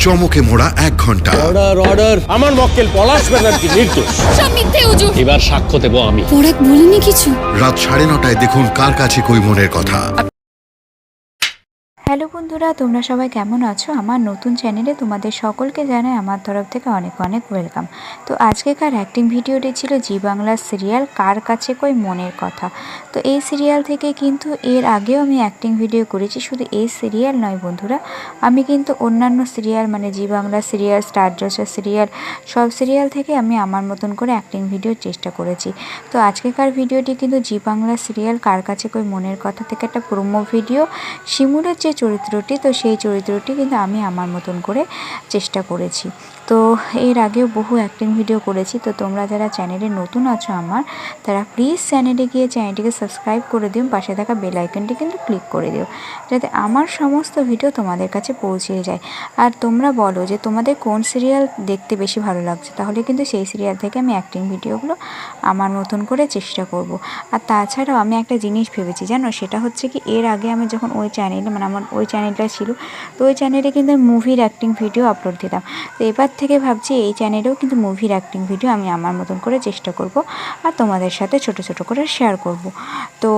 চমকে মোড়া 1 ঘন্টা। Order order. আমার মক্কেল পলাশ ব্যানার্জি নির্দোষ। সব মিথ্যে হুজুর। এবার সাক্ষ্য দেব আমি। পরাগ বলিনি কিছু। রাত 9:30টায় দেখুন কার কাছে কই মনের কথা। হ্যালো বন্ধুরা, তোমরা সবাই কেমন আছো? আমার নতুন চ্যানেলে তোমাদের সকলকে জানাই আমার তরফ থেকে অনেক অনেক ওয়েলকাম। তো আজকেকার অ্যাক্টিং ভিডিওটি ছিল জি বাংলার সিরিয়াল কার কাছে কই মনের কথা। তো এই সিরিয়াল থেকে কিন্তু এর আগেও আমি অ্যাক্টিং ভিডিও করেছি। শুধু এই সিরিয়াল নয় বন্ধুরা, আমি কিন্তু অন্যান্য সিরিয়াল মানে জি বাংলা সিরিয়াল, স্টার জলসা সিরিয়াল, সব সিরিয়াল থেকে আমি আমার মতন করে অ্যাক্টিং ভিডিওর চেষ্টা করেছি। তো আজকেকার ভিডিওটি কিন্তু জি বাংলা সিরিয়াল কার কাছে কই মনের কথা থেকে একটা প্রোমো ভিডিও। শিমুলের যে চরিত্রটি, তো সেই চরিত্রটি কিন্তু আমি আমার মতন করে চেষ্টা করেছি। তো এর আগেও বহু অ্যাক্টিং ভিডিও করেছি। তো তোমরা যারা চ্যানেলে নতুন আছো আমার, তারা প্লিজ চ্যানেলে গিয়ে চ্যানেলটিকে সাবস্ক্রাইব করে দিও, পাশে থাকা বেল আইকনটি কিন্তু ক্লিক করে দিও, যাতে আমার সমস্ত ভিডিও তোমাদের কাছে পৌঁছে যায়। আর তোমরা বলো যে তোমাদের কোন সিরিয়াল দেখতে বেশি ভালো লাগছে, তাহলে কিন্তু সেই সিরিয়াল থেকে আমি অ্যাক্টিং ভিডিওগুলো আমার মতন করে চেষ্টা করব। আর তাছাড়াও আমি একটা জিনিস ভেবেছি জানো, সেটা হচ্ছে কি, এর আগে আমি যখন ওই চ্যানেলে মানে আমার ওই চ্যানেলটা ছিল, তো ওই চ্যানেলে কিন্তু মুভির অ্যাক্টিং ভিডিও আপলোড দিতাম। তো এবার থেকে ভাবছি এই চ্যানেলেও কিন্তু মুভির অ্যাক্টিং ভিডিও আমি আমার মতন করে চেষ্টা করব আর তোমাদের সাথে ছোট ছোট করে শেয়ার করব। তো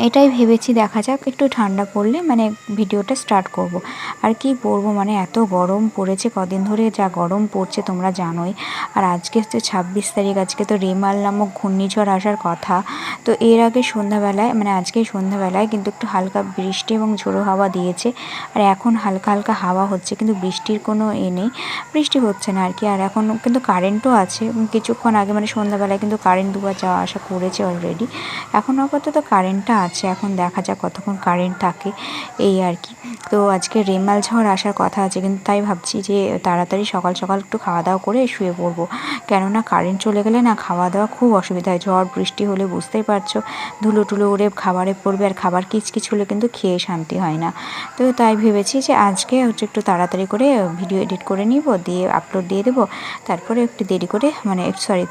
এটাই ভেবেছি, দেখা যাক একটু ঠান্ডা পড়লে মানে ভিডিওটা স্টার্ট করব। আর কি বলবো, মানে এত গরম পড়েছে কদিন ধরে, যা গরম পড়ছে তোমরা জানোই। আর আজকে তো 26 তারিখ, আজকে তো রেমাল নামক ঘূর্ণিঝড় আসার কথা। তো এর আগে সন্ধ্যাবেলায় মানে আজকে সন্ধ্যাবেলায় কিন্তু একটু হালকা বৃষ্টি এবং ঝোড়ো হাওয়া দিয়েছে। আর এখন হালকা হালকা হাওয়া হচ্ছে, কিন্তু বৃষ্টির কোনো নেই, বৃষ্টি হচ্ছে না আর কি। আর এখন কিন্তু কারেন্টও আছে, কিছুক্ষণ আগে মানে সন্ধ্যাবেলায় কিন্তু কারেন্ট দুবার যাওয়া আসা করেছে অলরেডি। এখন আপাতত কারেন্টটা আছে, এখন দেখা যাক কতক্ষণ কারেন্ট থাকে, এই আর কি। তো আজকে রেমাল ঝড় আসার কথা আছে, কিন্তু তাই ভাবছি যে তাড়াতাড়ি সকাল সকাল একটু খাওয়া দাওয়া করে শুয়ে পড়বো। কেননা কারেন্ট চলে গেলে না খাওয়া দাওয়া খুব অসুবিধা হয়। ঝড় বৃষ্টি হলে বুঝতেই পারছো, ধুলো টুলো উড়ে খাবারে পড়বে, আর খাবার কিচকিচ হলে কিন্তু খেয়ে শান্তি হয় না। তো তাই ভেবেছি যে আজকে হচ্ছে একটু তাড়াতাড়ি করে ভিডিও এডিট করে নিব, দিয়ে আপলোড দিয়ে দেবো। তারপরে একটু দেরি করে মানে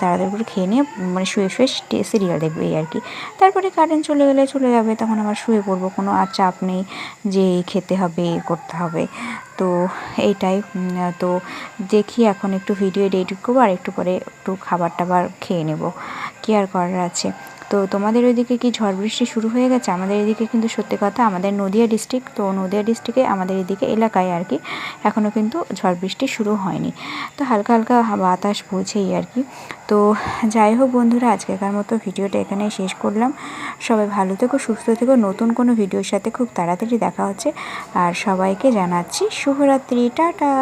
তাড়াতাড়ি করে খেয়ে নিয়ে মানে শুয়ে শুয়ে সিরিয়াল দেখবো, এই আর কি। তারপরে কারেন্ট চলে গেলে চলে যাবে, তখন আবার শুয়ে পড়বো, কোনো আর চাপ নেই যে খেতে হবে করতে হবে। তো এইটাই। তো দেখি এখন একটু ভিডিও এডিট করবো, আর একটু পরে একটু খাবার টাবার খেয়ে নেব, কি আর করার আছে। তো তোমাদের ওইদিকে কি ঝড় বৃষ্টি শুরু হয়ে গেছে? আমাদের এদিকে কিন্তু সত্যি কথা, আমাদের নদিয়া ডিস্ট্রিক্ট, তো নদিয়া ডিস্ট্রিক্টে আমাদের এদিকে এলাকায় আর কি এখনও কিন্তু ঝড় বৃষ্টি শুরু হয়নি। তো হালকা হালকা বাতাস বইছেই আর কি। তো যাই হোক বন্ধুরা, আজকেকার মতো ভিডিওটা এখানেই শেষ করলাম। সবাই ভালো থেকো, সুস্থ থেকো, নতুন কোনো ভিডিওর সাথে খুব তাড়াতাড়ি দেখা হচ্ছে। আর সবাইকে জানাচ্ছি শুভরাত্রি, টাটা।